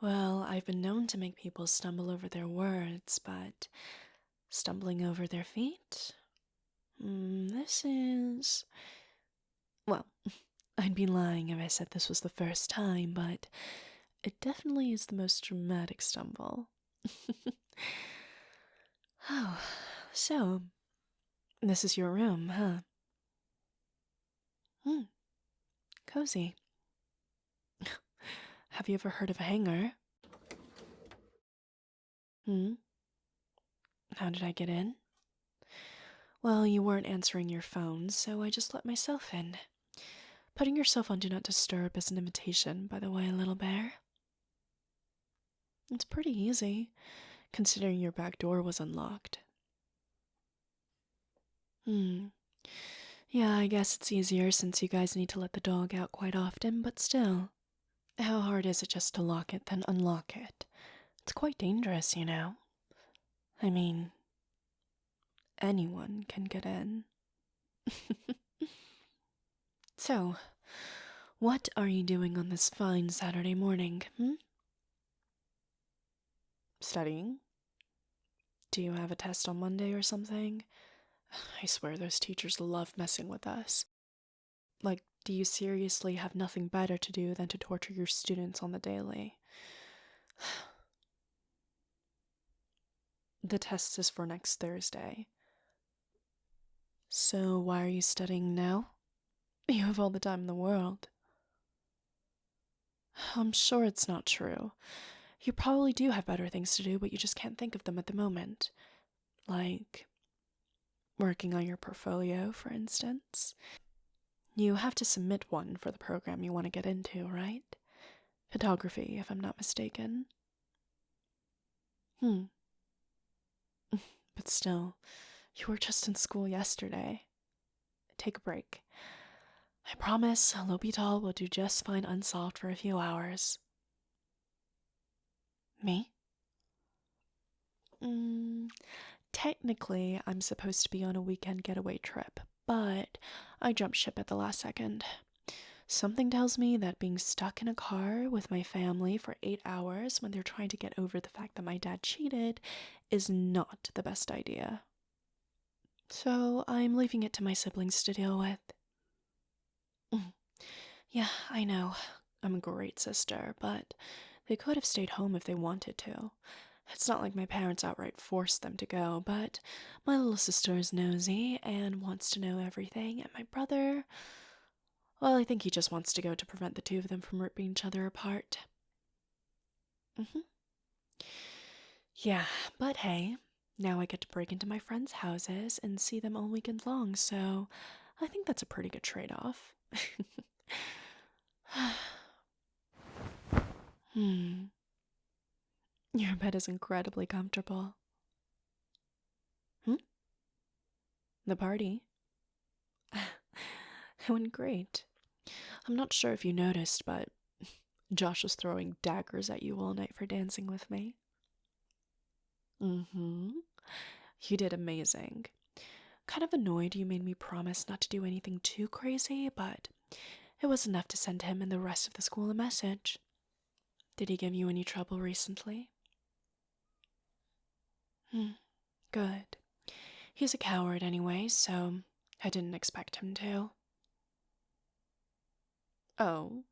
Well, I've been known to make people stumble over their words, but stumbling over their feet? This is. Well, I'd be lying if I said this was the first time, but it definitely is the most dramatic stumble. Oh, so, this is your room, huh? Cozy. Have you ever heard of a hanger? Hmm? How did I get in? Well, you weren't answering your phone, so I just let myself in. Putting yourself on Do Not Disturb is an invitation, by the way, little bear. It's pretty easy, considering your back door was unlocked. Yeah, I guess it's easier since you guys need to let the dog out quite often, but still. How hard is it just to lock it, then unlock it? It's quite dangerous, you know. I mean, anyone can get in. So, what are you doing on this fine Saturday morning, Studying? Do you have a test on Monday or something? I swear those teachers love messing with us. Like, do you seriously have nothing better to do than to torture your students on the daily? The test is for next Thursday. So why are you studying now? You have all the time in the world. I'm sure it's not true. You probably do have better things to do, but you just can't think of them at the moment. Like, working on your portfolio, for instance. You have to submit one for the program you want to get into, right? Photography, if I'm not mistaken. But still, you were just in school yesterday. Take a break. I promise L'Hôpital will do just fine unsolved for a few hours. Me? Technically, I'm supposed to be on a weekend getaway trip, but I jumped ship at the last second. Something tells me that being stuck in a car with my family for 8 hours when they're trying to get over the fact that my dad cheated is not the best idea. So I'm leaving it to my siblings to deal with. Yeah, I know. I'm a great sister, but they could have stayed home if they wanted to. It's not like my parents outright forced them to go, but my little sister is nosy and wants to know everything, and my brother, well, I think he just wants to go to prevent the two of them from ripping each other apart. Yeah, but hey, now I get to break into my friends' houses and see them all weekend long, so I think that's a pretty good trade-off. Your bed is incredibly comfortable. The party? It went great. I'm not sure if you noticed, but Josh was throwing daggers at you all night for dancing with me. You did amazing. Kind of annoyed you made me promise not to do anything too crazy, but it was enough to send him and the rest of the school a message. Did he give you any trouble recently? Good. He's a coward anyway, so I didn't expect him to. Oh,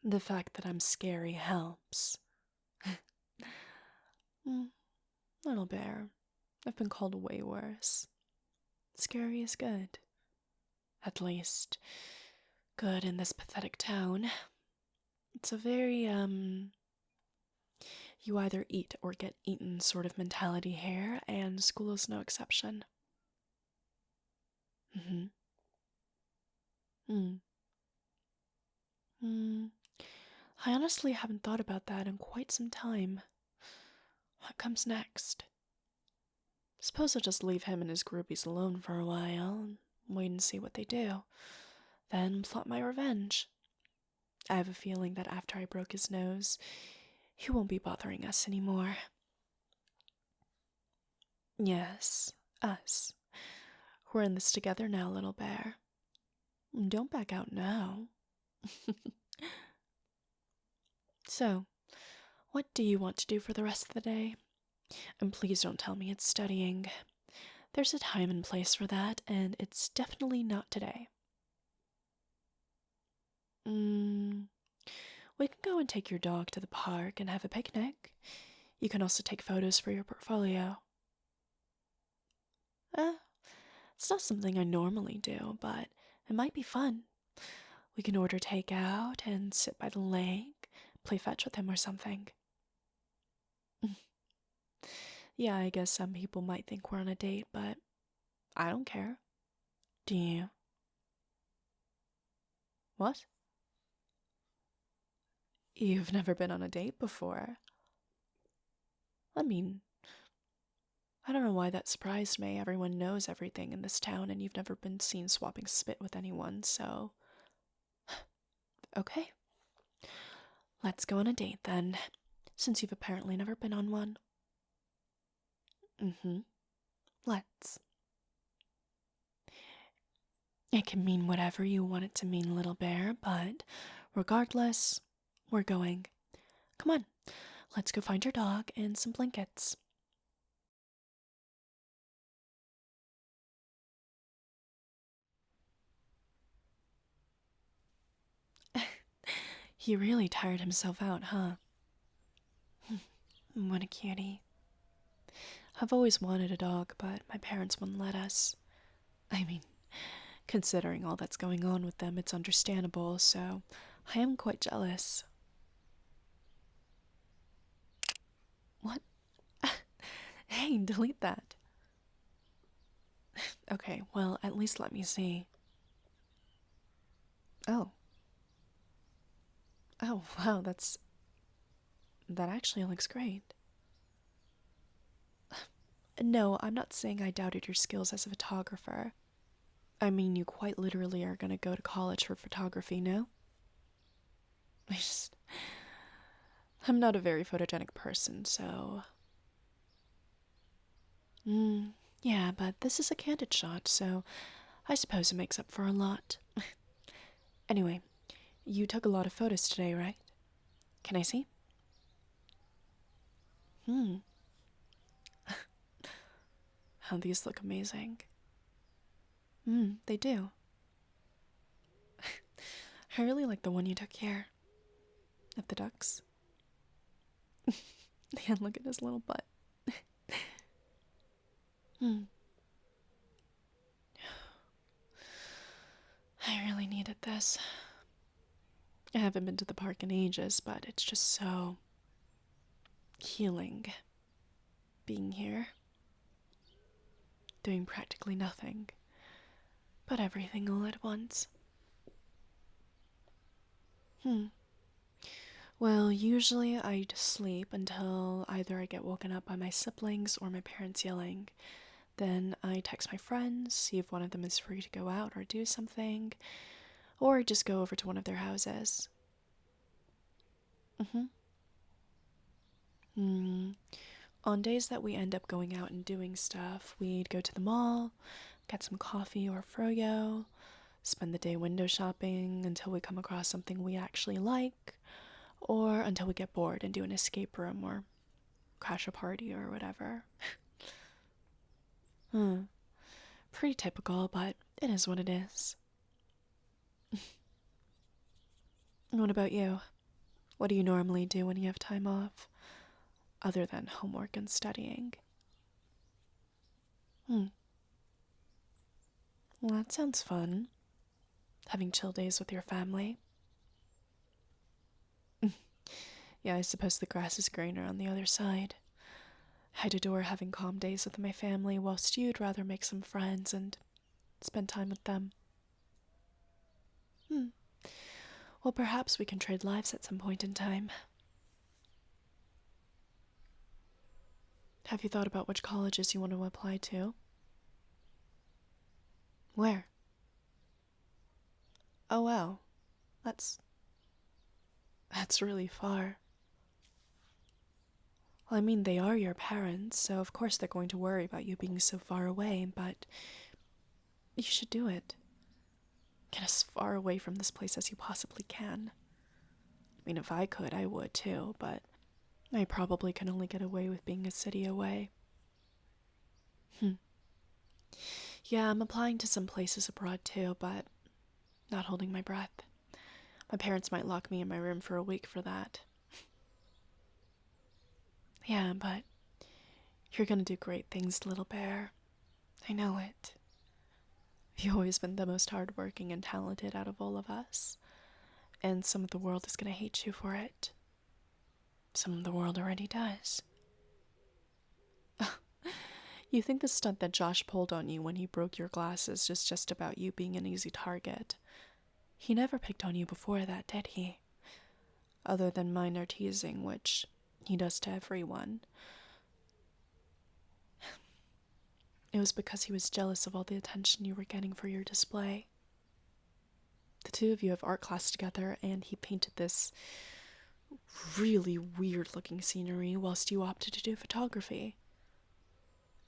the fact that I'm scary helps. Little bear, I've been called way worse. Scary is good. At least, good in this pathetic town. It's a very, you either eat or get eaten sort of mentality here, and school is no exception. I honestly haven't thought about that in quite some time. What comes next? Suppose I'll just leave him and his groupies alone for a while and wait and see what they do. Then plot my revenge. I have a feeling that after I broke his nose, he won't be bothering us anymore. Yes, us. We're in this together now, little bear. Don't back out now. So, What do you want to do for the rest of the day? And please don't tell me it's studying. There's a time and place for that, and it's definitely not today. We can go and take your dog to the park and have a picnic. You can also take photos for your portfolio. It's not something I normally do, but it might be fun. We can order takeout and sit by the lake, play fetch with him or something. Yeah, I guess some people might think we're on a date, but I don't care. Do you? What? You've never been on a date before? I mean, I don't know why that surprised me. Everyone knows everything in this town, and you've never been seen swapping spit with anyone, so... Okay. Let's go on a date, then, since you've apparently never been on one. Let's. It can mean whatever you want it to mean, little bear, but regardless, we're going. Come on, let's go find your dog and some blankets. He really tired himself out, huh? What a cutie. I've always wanted a dog, but my parents wouldn't let us. I mean, considering all that's going on with them, it's understandable, so I am quite jealous. What? Hey, delete that. Okay, well, at least let me see. Oh. Oh, wow, that actually looks great. No, I'm not saying I doubted your skills as a photographer. I mean, you quite literally are gonna go to college for photography, no? I'm not a very photogenic person, so... Yeah, but this is a candid shot, so I suppose it makes up for a lot. Anyway, you took a lot of photos today, right? Can I see? How these look amazing. They do. I really like the one you took here. Of the ducks. Yeah, look at his little butt. I really needed this. I haven't been to the park in ages, but it's just so healing being here. Doing practically nothing, but everything all at once. Well, usually I just sleep until either I get woken up by my siblings or my parents yelling. Then I text my friends, see if one of them is free to go out or do something, or just go over to one of their houses. On days that we end up going out and doing stuff, we'd go to the mall, get some coffee or froyo, spend the day window shopping until we come across something we actually like, or until we get bored and do an escape room or crash a party or whatever. Pretty typical, but it is what it is. What about you? What do you normally do when you have time off? Other than homework and studying. Well, that sounds fun. Having chill days with your family. Yeah, I suppose the grass is greener on the other side. I'd adore having calm days with my family, whilst you'd rather make some friends and spend time with them. Well, perhaps we can trade lives at some point in time. Have you thought about which colleges you want to apply to? Where? Oh, wow. That's really far. Well, I mean, they are your parents, so of course they're going to worry about you being so far away, but you should do it. Get as far away from this place as you possibly can. I mean, if I could, I would too, but I probably can only get away with being a city away. Yeah, I'm applying to some places abroad too, but not holding my breath. My parents might lock me in my room for a week for that. Yeah, but you're gonna do great things, little bear. I know it. You've always been the most hardworking and talented out of all of us, and some of the world is gonna hate you for it. Some of the world already does. You think the stunt that Josh pulled on you when he broke your glasses is just about you being an easy target. He never picked on you before that, did he? Other than minor teasing, which he does to everyone. It was because he was jealous of all the attention you were getting for your display. The two of you have art class together, and he painted this really weird-looking scenery whilst you opted to do photography.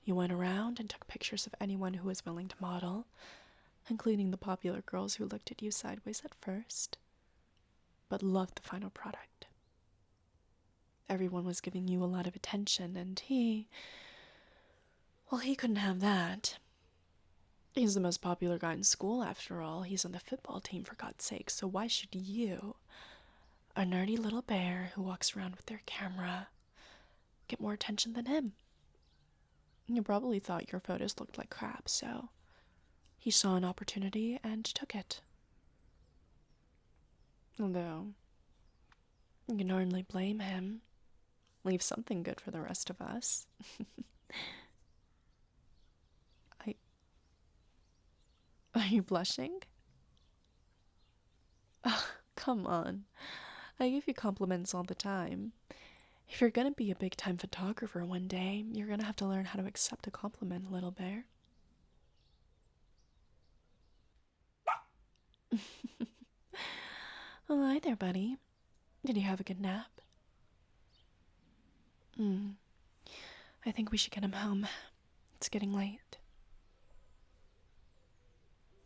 You went around and took pictures of anyone who was willing to model, including the popular girls who looked at you sideways at first, but loved the final product. Everyone was giving you a lot of attention, and he couldn't have that. He's the most popular guy in school, after all. He's on the football team, for God's sake, so why should you, a nerdy little bear who walks around with their camera, get more attention than him? You probably thought your photos looked like crap, so he saw an opportunity and took it. Although, you can normally blame him. Leave something good for the rest of us. Are you blushing? Oh, come on. I give you compliments all the time. If you're gonna be a big-time photographer one day, you're gonna have to learn how to accept a compliment, little bear. Oh, hi there, buddy. Did you have a good nap? I think we should get him home. It's getting late.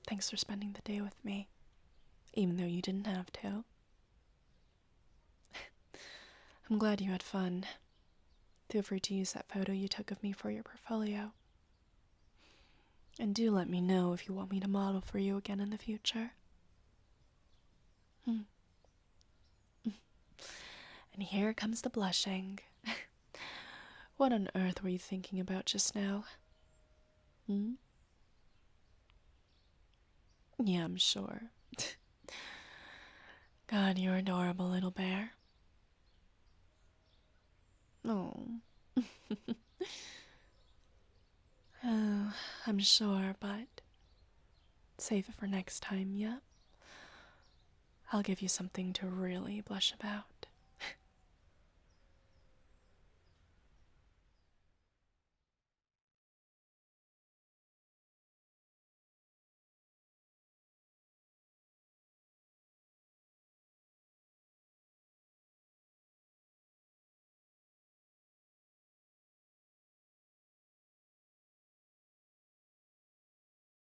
Thanks for spending the day with me, even though you didn't have to. I'm glad you had fun. Feel free to use that photo you took of me for your portfolio. And do let me know if you want me to model for you again in the future. And here comes the blushing. What on earth were you thinking about just now? Yeah, I'm sure. God, you're adorable, little bear. Oh. Oh, I'm sure, but save it for next time, yeah? I'll give you something to really blush about.